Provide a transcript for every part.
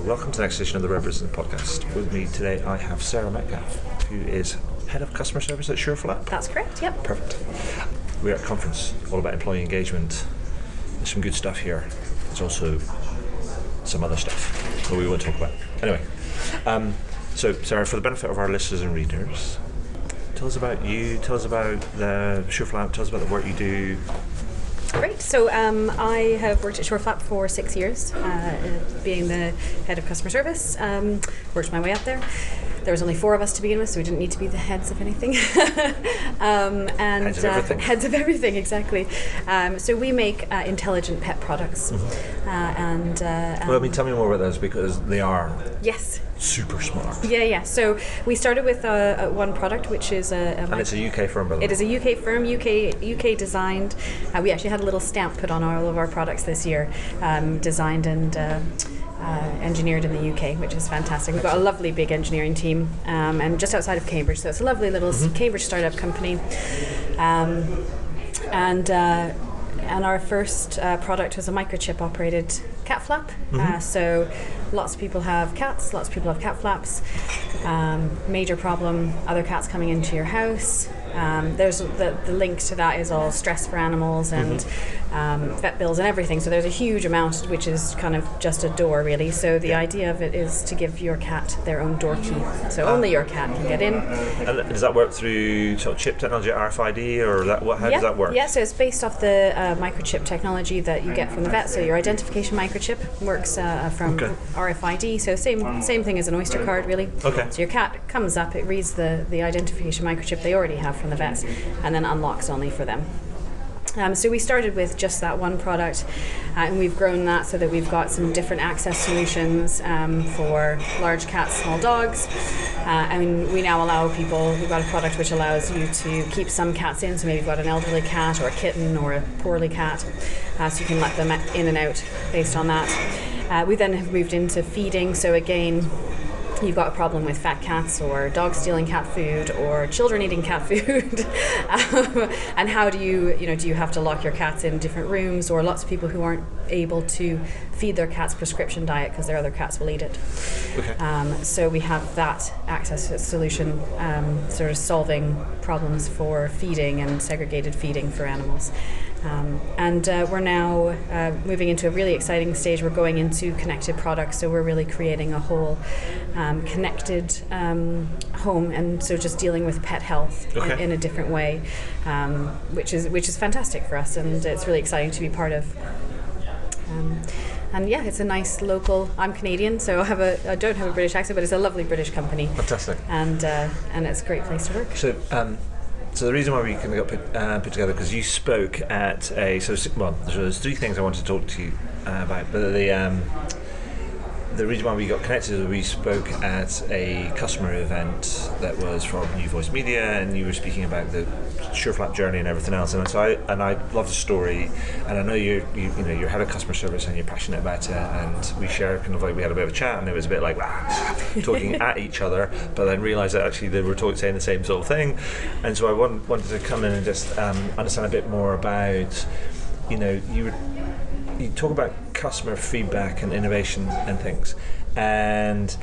welcome to the next edition of the Red Business Podcast. With me today I have Sarah Metcalf, who is Head of Customer Service at SureFlap. That's correct, yep. Perfect. We're at a conference all about employee engagement. There's some good stuff here. There's also some other stuff that we won't talk about. Anyway, so Sarah, for the benefit of our listeners and readers, tell us about you, tell us about the SureFlap, tell us about the work you do. Great. So I have worked at SureFlap for 6 years, being the head of customer service. Worked my way up there. There was only 4 of us to begin with, so we didn't need to be the heads of anything. Heads of everything. Heads of everything, exactly. So we make intelligent pet products. Tell me more about those, because they are super smart. Yeah. So we started with one product, which is and it's a UK firm, by the way. It is a UK firm, UK designed. We actually had a little stamp put on all of our products this year, designed and engineered in the UK, which is fantastic. We've got a lovely big engineering team, and just outside of Cambridge, so it's a lovely little Cambridge startup company. And our first product was a microchip operated cat flap. So lots of people have cats, lots of people have cat flaps. Major problem, other cats coming into your house. There's the link to that is all stress for animals and vet bills and everything. So there's a huge amount, which is kind of just a door, really. So the idea of it is to give your cat their own door key. So only your cat can get in. And does that work through sort of chip technology, RFID, or how does that work? Yeah, so it's based off the microchip technology that you get from the vet. So your identification microchip works from RFID. So same thing as an Oyster card, really. Okay. So your cat comes up, it reads the identification microchip they already have from the vets, and then unlocks only for them. So we started with just that one product, and we've grown that so that we've got some different access solutions for large cats, small dogs. And we now allow people, we've got a product which allows you to keep some cats in, so maybe you've got an elderly cat or a kitten or a poorly cat, so you can let them in and out based on that. We then have moved into feeding, so again, you've got a problem with fat cats or dogs stealing cat food or children eating cat food. And how do you have to lock your cats in different rooms, or lots of people who aren't able to feed their cats prescription diet because their other cats will eat it. Okay. So we have that access solution, sort of solving problems for feeding and segregated feeding for animals. We're now moving into a really exciting stage. We're going into connected products, so we're really creating a whole connected home, and so just dealing with pet health in a different way, which is fantastic for us, and it's really exciting to be part of. It's a nice local. I'm Canadian, so I don't have a British accent, but it's a lovely British company. Fantastic. And it's a great place to work. So the reason why we kind of got put together, because you spoke at there's 3 things I wanted to talk to you about, but the reason why we got connected is we spoke at a customer event that was from New Voice Media, and you were speaking about the SureFlap journey and everything else, and I love the story, and I know you're head of customer service and you're passionate about it, and we shared kind of like, we had a bit of a chat, and it was a bit like talking at each other, but then realised that actually they were saying the same sort of thing, and so I wanted to come in and just understand a bit more about, you talk about customer feedback and innovation and things, and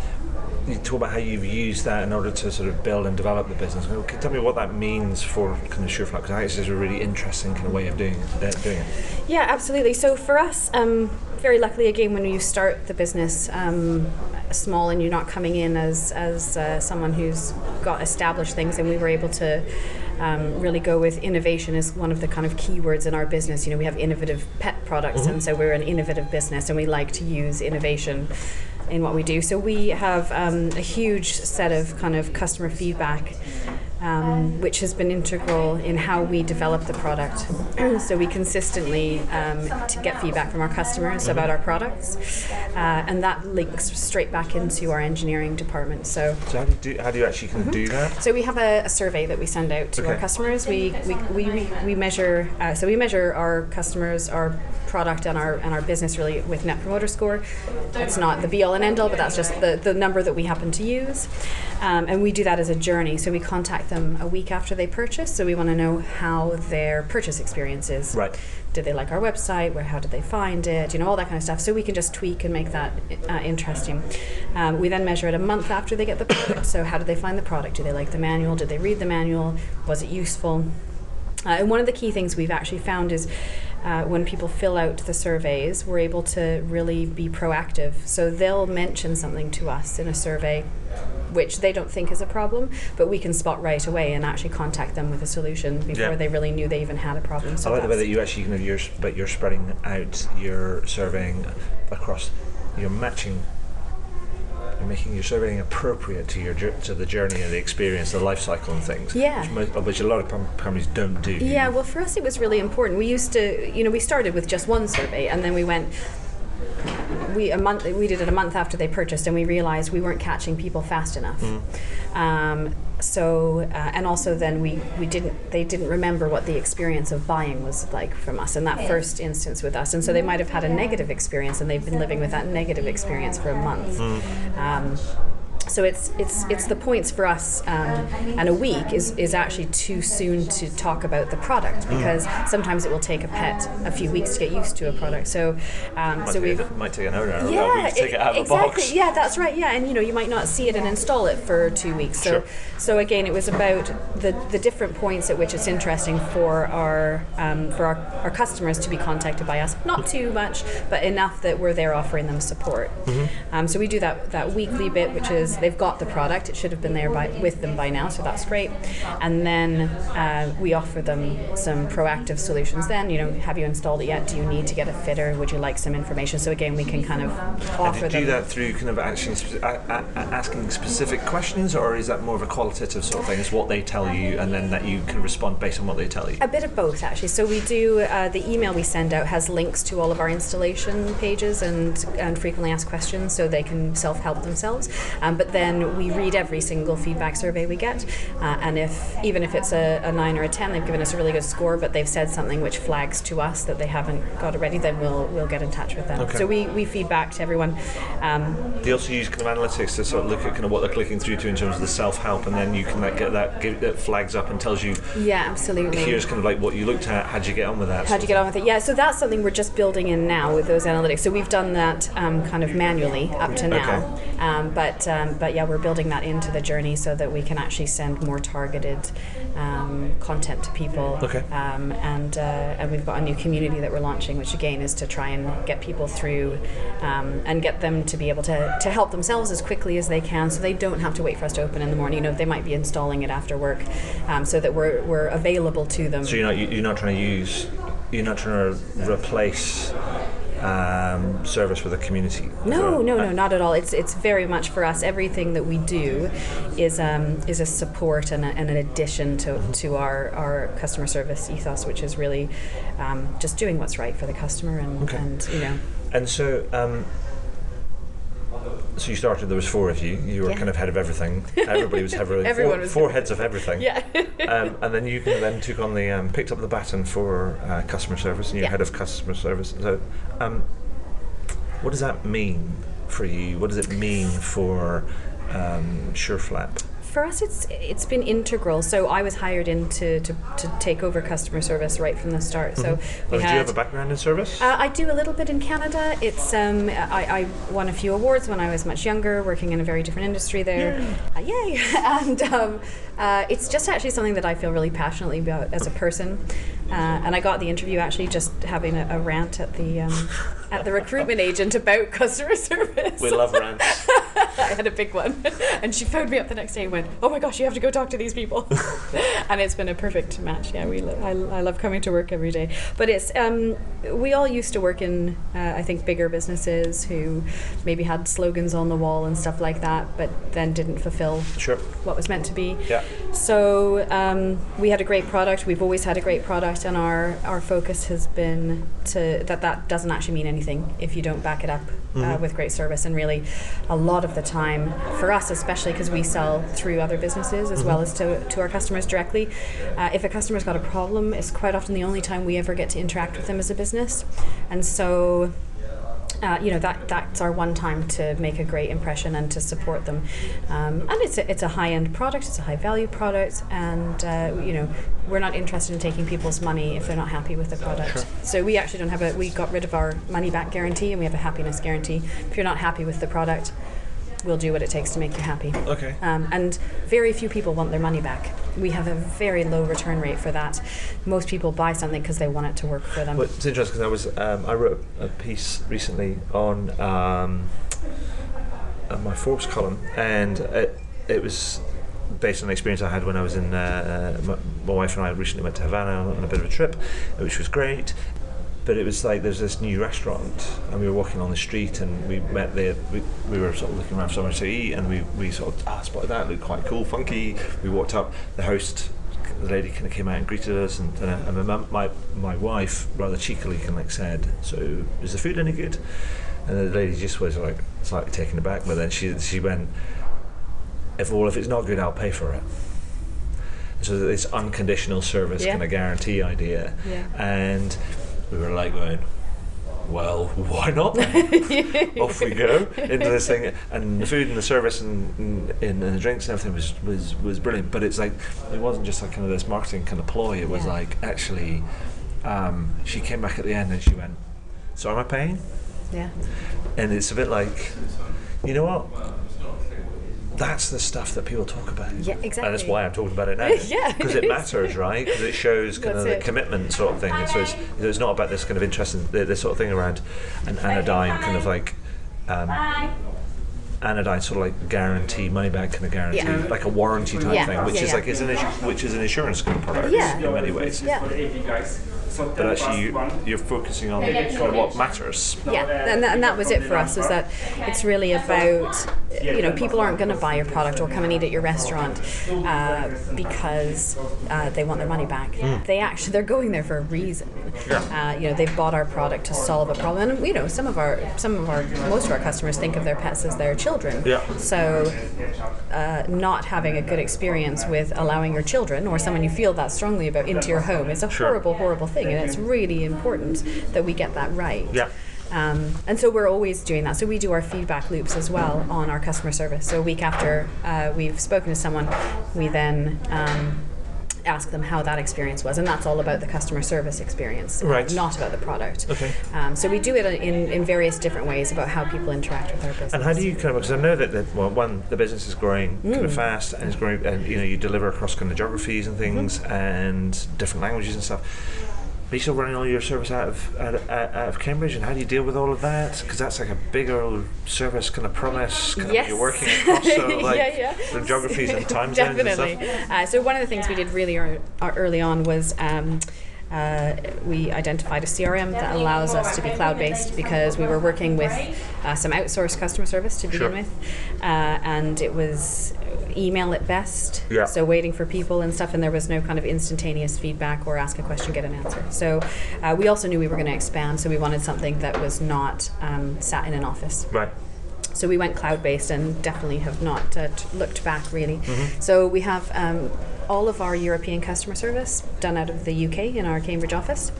you talk about how you've used that in order to sort of build and develop the business. Can you tell me what that means for kind of SureFlap? Because I think it's a really interesting kind of way of doing it. Yeah, absolutely. So for us, very luckily, again, when you start the business small and you're not coming in as someone who's got established things, and we were able to really go with innovation as one of the kind of keywords in our business. We have innovative pet products, and so we're an innovative business, and we like to use innovation in what we do. So we have a huge set of kind of customer feedback, which has been integral in how we develop the product. So we consistently to get feedback from our customers about our products, and that links straight back into our engineering department. So how do you actually do that? So we have a survey that we send out to our customers. We measure our customers, our product and our business really with Net Promoter Score. That's not the be-all and end-all, but that's just the number that we happen to use. And we do that as a journey. So we contact them a week after they purchase. So we want to know how their purchase experience is. Right. Did they like our website? How did they find it? All that kind of stuff. So we can just tweak and make that interesting. We then measure it a month after they get the product. So how did they find the product? Do they like the manual? Did they read the manual? Was it useful? And one of the key things we've actually found is when people fill out the surveys, we're able to really be proactive. So they'll mention something to us in a survey which they don't think is a problem, but we can spot right away and actually contact them with a solution before they really knew they even had a problem. So I like the way that you actually you're spreading out your surveying across, you're making your surveying appropriate to the journey and the experience, the life cycle and things. Yeah. Which a lot of companies don't do. Yeah, well, for us it was really important. We used to, we started with just one survey, and then we did it a month after they purchased, and we realized we weren't catching people fast enough. And also then they didn't remember what the experience of buying was like from us in that first instance with us, and so they might have had a negative experience, and they've been living with that negative experience for a month. So it's the points for us, and a week is actually too soon to talk about the product, because sometimes it will take a pet a few weeks to get used to a product. So might take an owner a week to take it out of exactly. the box. Yeah, that's right. Yeah, and you might not see it and install it for 2 weeks. So again, it was about the different points at which it's interesting for our customers to be contacted by us. Not too much, but enough that we're there offering them support. So we do that weekly bit, which is they've got the product. It should have been there with them by now, so that's great. And then we offer them some proactive solutions. Then, have you installed it yet? Do you need to get a fitter? Would you like some information? So again, we can kind of offer them. Do you do that through kind of actually asking specific questions, or is that more of a qualitative sort of thing? It's what they tell you, and then that you can respond based on what they tell you? A bit of both, actually. So we do, the email we send out has links to all of our installation pages and frequently asked questions, so they can self-help themselves. But then we read every single feedback survey we get, and even if it's a 9 or a 10, they've given us a really good score, but they've said something which flags to us that they haven't got it ready, then we'll get in touch with them. Okay. So we feedback to everyone. They also use kind of analytics to sort of look at kind of what they're clicking through to in terms of the self-help, and then you can get that flags up and tells you. Yeah, absolutely. Here's kind of like what you looked at. How'd you get on with that? How'd you get on with it? Yeah, so that's something we're just building in now with those analytics. So we've done that kind of manually up to now, but yeah, we're building that into the journey so that we can actually send more targeted content to people. And we've got a new community that we're launching, which again is to try and get people through and get them to be able to help themselves as quickly as they can, so they don't have to wait for us to open in the morning. They might be installing it after work, so that we're available to them. So you're not trying to replace service with a community? No, not at all. It's very much for us. Everything that we do is a support and an addition to our customer service ethos, which is really just doing what's right for the customer And so you started. There was 4 of you. You were kind of head of everything. Everybody was head of everything. was four heads of everything. Yeah. And then you kind of then took on picked up the baton for customer service, and you're head of customer service. So, what does that mean for you? What does it mean for SureFlap? For us, it's been integral. So I was hired in to take over customer service right from the start. So do you have a background in service? I do a little bit in Canada. It's I won a few awards when I was much younger, working in a very different industry there. Yay! And it's just actually something that I feel really passionately about as a person. And I got the interview actually just having a rant at the recruitment agent about customer service. We love rants. I had a big one, and she phoned me up the next day and went, "Oh my gosh, you have to go talk to these people." And it's been a perfect match. Yeah, I love coming to work every day. But it's we all used to work in I think bigger businesses who maybe had slogans on the wall and stuff like that, but then didn't fulfill what was meant to be. Yeah. So we had a great product. We've always had a great product, and our focus has been that doesn't actually mean anything if you don't back it up with great service. And really, a lot lot of the time, for us especially, because we sell through other businesses as well as to our customers directly, if a customer's got a problem, it's quite often the only time we ever get to interact with them as a business. And so that's our one time to make a great impression and to support them. And it's a high-end product, it's a high-value product, and we're not interested in taking people's money if they're not happy with the product. Sure. So we actually don't have we got rid of our money-back guarantee, and we have a happiness guarantee. If you're not happy with the product, we'll do what it takes to make you happy. Okay. And very few people want their money back. We have a very low return rate for that. Most people buy something because they want it to work for them. Well, it's interesting because I wrote a piece recently on my Forbes column, and it was based on an experience I had when I was in. My wife and I recently went to Havana on a bit of a trip, which was great. But it was like there's this new restaurant, and we were walking on the street, and we met there. We were sort of looking around for somewhere to eat, and we sort of spotted that, it looked quite cool, funky. We walked up. The host, the lady, kind of came out and greeted us, and my wife rather cheekily kind of like said, "So is the food any good?" And the lady just was like slightly taken aback, but then she went, "If it's not good, I'll pay for it." So this unconditional service kind of guarantee idea, and we were like going, well, why not? Off we go into this thing, and the food and the service and the drinks and everything was brilliant. But it's like it wasn't just like kind of this marketing kind of ploy. It was like actually, she came back at the end and she went, "So am I paying?" Yeah. And it's a bit like, you know what? That's the stuff that people talk about. Yeah, exactly. And that's why I'm talking about it now. Because it matters, right? Because it shows kind of the commitment sort of thing. And so it's not about this kind of interest in this sort of thing around an anodyne kind of like anodyne sort of like guarantee, money back kind of guarantee, like a warranty type thing, which is like which is an insurance kind of product in many ways. But actually you're focusing on kind of what matters. Yeah, and that was it for us, was that it's really about, people aren't going to buy your product or come and eat at your restaurant because they want their money back. They're going there for a reason. They've bought our product to solve a problem, and most of our customers think of their pets as their children. So not having a good experience with allowing your children or someone you feel that strongly about into your home is a horrible thing, and it's really important that we get that right. And so we're always doing that. So we do our feedback loops as well on our customer service. So a week after we've spoken to someone, we then ask them how that experience was, and that's all about the customer service experience, not about the product. So we do it in various different ways about how people interact with our business. And how do you kind of, because I know that the business is growing kind of fast, and it's growing, and you deliver across kind of geographies and things and different languages and stuff. Are you still running all your service out of Cambridge, and how do you deal with all of that? Because that's like a big old service kind of promise. You're working across the geographies and time zones and stuff. So one of the things we did really early on was we identified a CRM that allows us to be cloud-based, because we were working with some outsourced customer service to begin with, and it was email at best, so waiting for people and stuff, and there was no kind of instantaneous feedback or ask a question, get an answer. So we also knew we were going to expand, so we wanted something that was not sat in an office. So we went cloud-based and definitely have not looked back really. So we have all of our European customer service done out of the UK in our Cambridge office,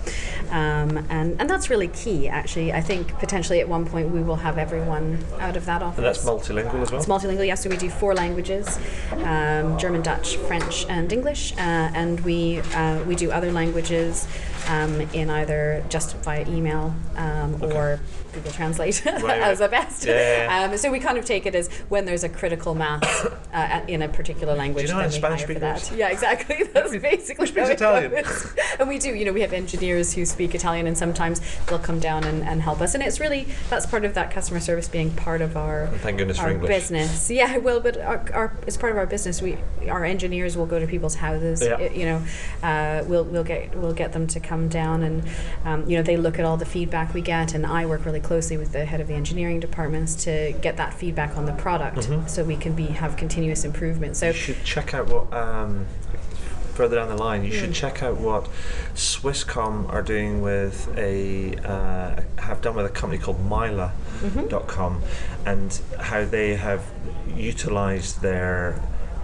and that's really key actually. I think potentially at one point we will have everyone out of that office. And that's multilingual as well? It's multilingual, yes. So we do 4 languages, German, Dutch, French and English, and we do other languages in either just via email or Google Translate as a best. So we kind of take it as when there's a critical mass in a particular language. Do you know then Spanish we hire for speakers? that. Yeah, exactly. That's basically Who speaks Italian? And we do. We have engineers who speak Italian, and sometimes they'll come down and help us. And it's really, that's part of that customer service being part of our, thank goodness our for English. business. Yeah, well, but as part of our business, our engineers will go to people's houses. We'll get them to come down, and they look at all the feedback we get, and I work really closely with the head of the engineering departments to get that feedback on the product, so we can have continuous improvement. So you should check out what further down the line, you should check out what Swisscom are doing with have done with a company called Myla.com, and how they have utilised their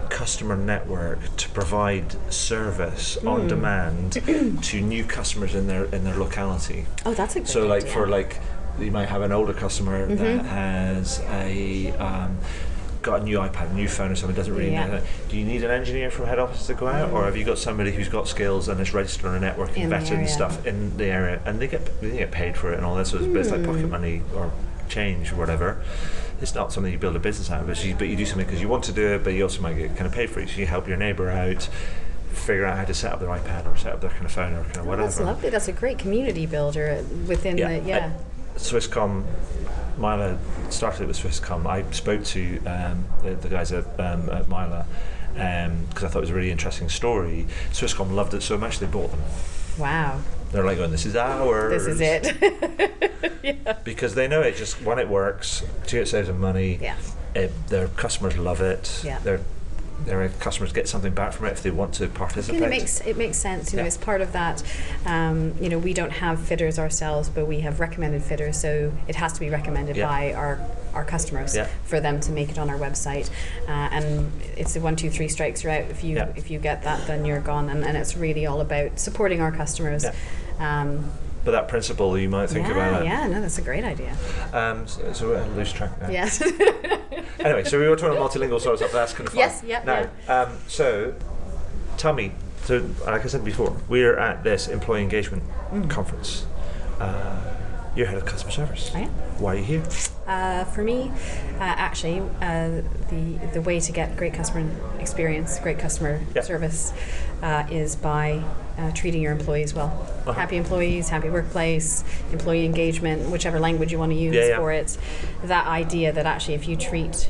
customer network to provide service on demand to new customers in their locality. Oh, that's a good So like idea. for you might have an older customer that has got a new iPad, a new phone or something, doesn't really know that. Do you need an engineer from head office to go out, or have you got somebody who's got skills and is registered on a network and vetted and stuff in the area, and they get paid for it and all that sort of bits, like pocket money or change or whatever. It's not something you build a business out of, but you do something because you want to do it, but you also might get kind of paid for it. So you help your neighbour out, figure out how to set up their iPad or set up their kind of phone or kind of whatever. That's lovely. That's a great community builder within Swisscom, Myla started with Swisscom. I spoke to the guys at Myla because I thought it was a really interesting story. Swisscom loved it so much they bought them. Wow. They're like going, this is ours. This is it. Because they know it just, when it works, it saves them money. Yeah. Their customers love it. Yeah. Their customers get something back from it if they want to participate. It makes sense. You know, it's part of that. You know, we don't have fitters ourselves, but we have recommended fitters, so it has to be recommended by our customers for them to make it on our website. And it's the 1, 2, 3 strikes you're out. If you get that, then you're gone. And it's really all about supporting our customers. Yeah. But that principle, you might think about it. Yeah, no, that's a great idea. So we're on lose track now. Yes. Anyway, so we were talking about multilingual, so I was like, that's kind of fun. Yes, yeah. Now, so tell me, so like I said before, we're at this employee engagement conference. You're head of customer service. I am. Why are you here? For me, actually, the way to get great customer experience, great customer service, is by treating your employees well. Happy employees, happy workplace, employee engagement, whichever language you want to use for it. That idea that actually if you treat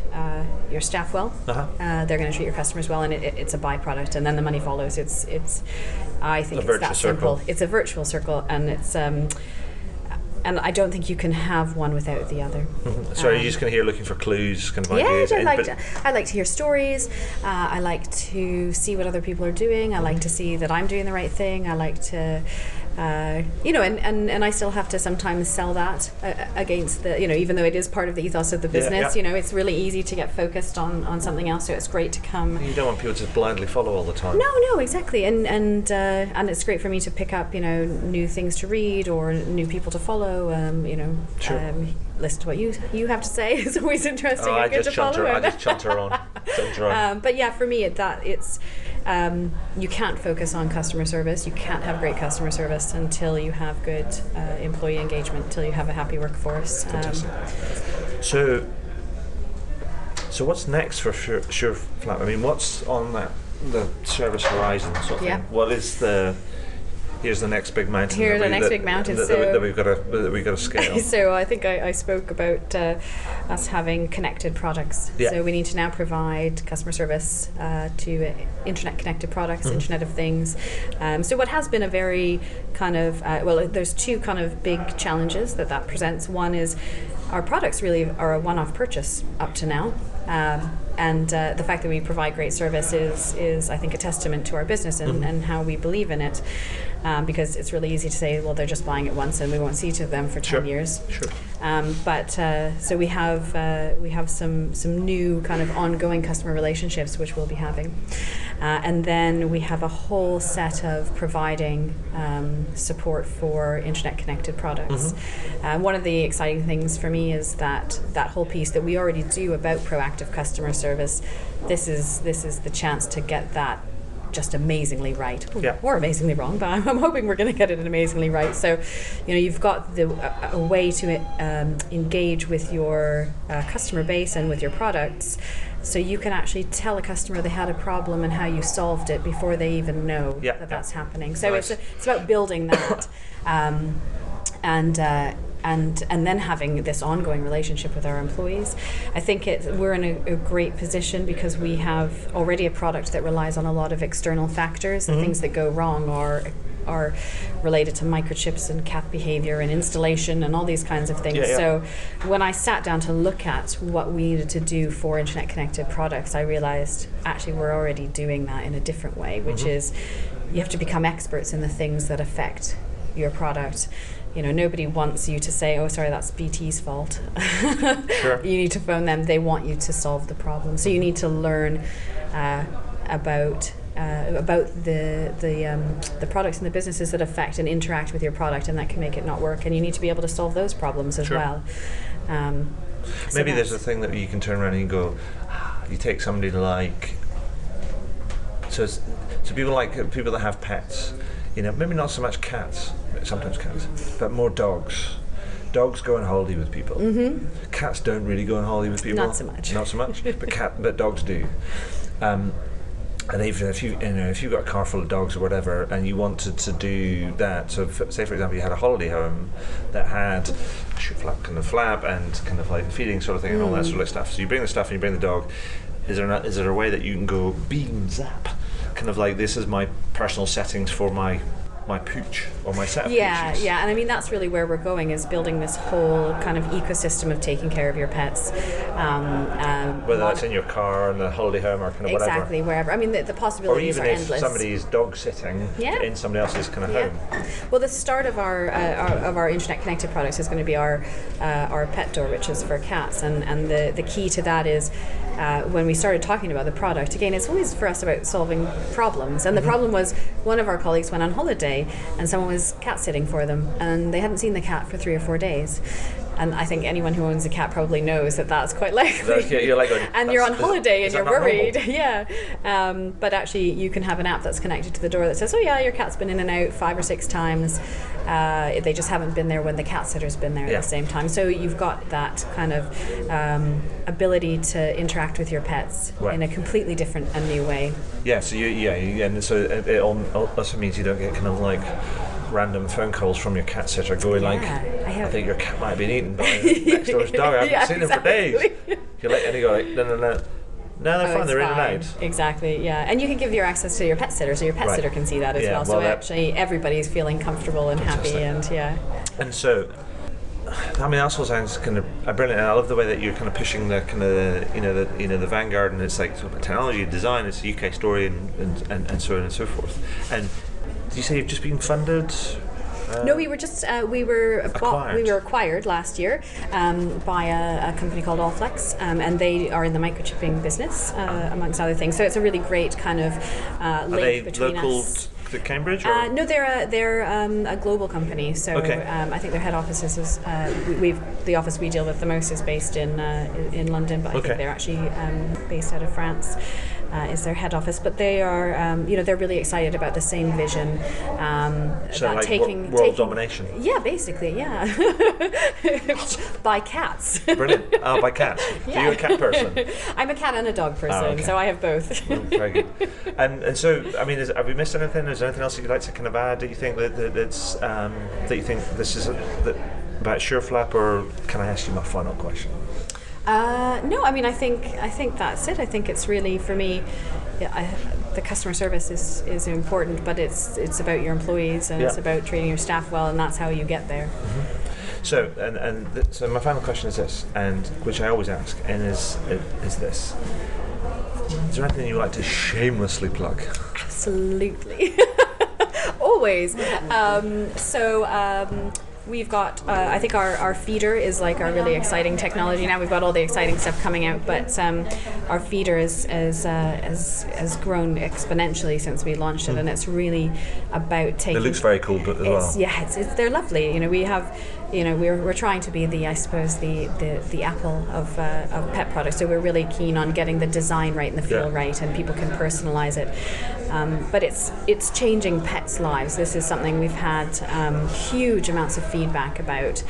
your staff well, they're going to treat your customers well, and it's a byproduct, and then the money follows. I think it's that simple. It's a virtual circle, and it's and I don't think you can have one without the other. So are you just going to hear looking for clues, kind of ideas? I like to hear stories. I like to see what other people are doing. I like to see that I'm doing the right thing. I like to, and I still have to sometimes sell that against the, even though it is part of the ethos of the business, it's really easy to get focused on something else. So it's great to come. You don't want people to just blindly follow all the time. No, exactly. And it's great for me to pick up, new things to read or new people to follow. Listen to what you have to say. It's always interesting and good to follow. I just chunter on. But yeah, for me, it's you can't focus on customer service. You can't have great customer service until you have good employee engagement, until you have a happy workforce. So what's next for SureFlap? I mean, what's on the service horizon sort of thing? What is here's the next big mountain. Here's the next big mountain. That we've got to scale. So I think I spoke about us having connected products. Yeah. So we need to now provide customer service to internet connected products, Internet of Things. So what has been a very kind of there's two kind of big challenges that presents. One is our products really are a one-off purchase up to now. And the fact that we provide great service is I think, a testament to our business and how we believe in it. Because it's really easy to say, well, they're just buying it once and we won't see to them for 10 years. Sure. So we have some new kind of ongoing customer relationships which we'll be having. And then we have a whole set of providing support for internet connected products. One of the exciting things for me is that whole piece that we already do about proactive customer service. This is the chance to get that just amazingly right, or amazingly wrong, but I'm hoping we're going to get it amazingly right. So, you've got a way to engage with your customer base and with your products, so you can actually tell a customer they had a problem and how you solved it before they even know that's happening. So it's about building that, and then having this ongoing relationship with our employees. I think we're in a great position because we have already a product that relies on a lot of external factors. The things that go wrong are are related to microchips and cat behavior and installation and all these kinds of things. So when I sat down to look at what we needed to do for internet connected products, I realized actually we're already doing that in a different way, which is you have to become experts in the things that affect your product. You know, nobody wants you to say, oh, sorry, that's BT's fault. Sure. You need to phone them. They want you to solve the problem. So you need to learn about the products and the businesses that affect and interact with your product, and that can make it not work. And you need to be able to solve those problems as well. Maybe there's a thing that you can turn around and you go, you take somebody like, so people that have pets, you know, maybe not so much cats, sometimes cats, but more dogs. Dogs go on holiday with people. Cats don't really go on holiday with people. Not so much. Not so much, but dogs do. And even if you've got a car full of dogs or whatever, and you wanted to do that, so say for example you had a holiday home that had a shoe flap and kind of like feeding sort of thing and all that sort of stuff. So you bring the stuff and you bring the dog. Is there a way that you can go beam zap? Kind of like, this is my personal settings for my pooch or my set of pooches. And I mean that's really where we're going, is building this whole kind of ecosystem of taking care of your pets. Whether that's in your car, in the holiday home, or kind of whatever. Exactly, wherever. I mean the possibilities are endless. Or even if somebody's dog sitting in somebody else's kind of home. Well, the start of our internet connected products is going to be our pet door, which is for cats, and the key to that is when we started talking about the product, again, it's always for us about solving problems. And the problem was, one of our colleagues went on holiday and someone was cat sitting for them, and they hadn't seen the cat for 3 or 4 days. And I think anyone who owns a cat probably knows that that's quite likely. You're like, and you're on holiday and you're worried. Normal? But actually you can have an app that's connected to the door that says, oh yeah, your cat's been in and out 5 or 6 times. They just haven't been there when the cat sitter's been there at the same time. So you've got that kind of ability to interact with your pets in a completely different and new way. Yeah, so and so it also means you don't get kind of like random phone calls from your cat sitter going I think your cat might have been eaten by next door's dog. I haven't seen them for days. And you go like, no, they're fine, they're in and out. Exactly, yeah. And you can give your access to your pet sitter, so your pet sitter can see that as well. So actually everybody's feeling comfortable and happy, and And so, I mean, that all sounds kind of brilliant. And I love the way that you're kind of pushing the kind of the vanguard, and it's like sort of technology, design. It's a UK story, and so on and so forth. And did you say you've just been funded? No, we were just we were acquired last year by a company called Allflex, and they are in the microchipping business, amongst other things. So it's a really great kind of link between us. To Cambridge? No, they're a global company. So I think their head office is the office we deal with the most is based in London, but I think they're actually based out of France. Is their head office, but they are, they're really excited about the same vision. So like world domination? Yeah, basically, yeah. By cats. Brilliant. Oh, by cats. So you're a cat person? I'm a cat and a dog person, so I have both. Very good. And so, I mean, have we missed anything? Is there anything else you'd like to kind of add? Do you think that you think this is about SureFlap, or can I ask you my final question? No, I mean, I think that's it. I think it's really, for me, the customer service is important, but it's about your employees, and it's about treating your staff well, and that's how you get there. So, so my final question is this, and which I always ask, and is this: is there anything you'd like to shamelessly plug? Absolutely, always. We've got, I think our feeder is like our really exciting technology now. We've got all the exciting stuff coming out, but our feeder has grown exponentially since we launched it, and it's really about taking. It looks very cool, but as well. Yeah, they're lovely. We have, we're trying to be the Apple of pet products. So we're really keen on getting the design right and the feel right, and people can personalize it. But it's changing pets' lives. This is something we've had huge amounts of feedback about,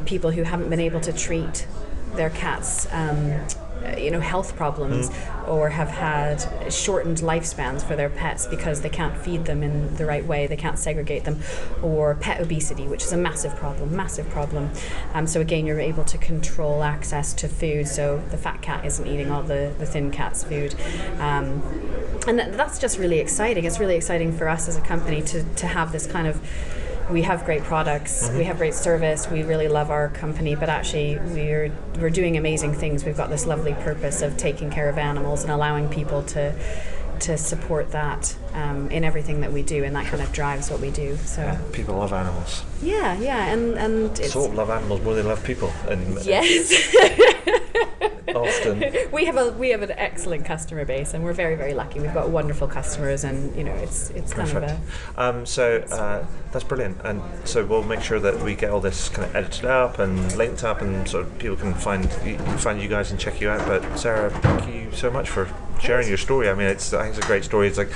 people who haven't been able to treat their cats' health problems, or have had shortened lifespans for their pets because they can't feed them in the right way, they can't segregate them, or pet obesity, which is a massive problem. So again, you're able to control access to food, so the fat cat isn't eating all the thin cat's food. And that's just really exciting. It's really exciting for us as a company to have this kind of, we have great products, we have great service, we really love our company, but actually we're doing amazing things. We've got this lovely purpose of taking care of animals and allowing people to support that in everything that we do, and that kind of drives what we do. So Yeah, people love animals. yeah, and it's, Sort of love animals more than they love people. And yes. often. we have an excellent customer base, and we're very, very lucky. We've got wonderful customers, and it's kind Perfect. of So that's brilliant, and so we'll make sure that we get all this kind of edited up and linked up, and so people can find you guys and check you out. But Sarah, thank you so much for sharing your story. I mean, I think it's a great story. It's like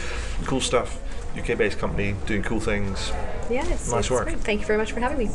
cool stuff. UK-based company doing cool things. yeah, it's Nice work. great. Thank you very much for having me.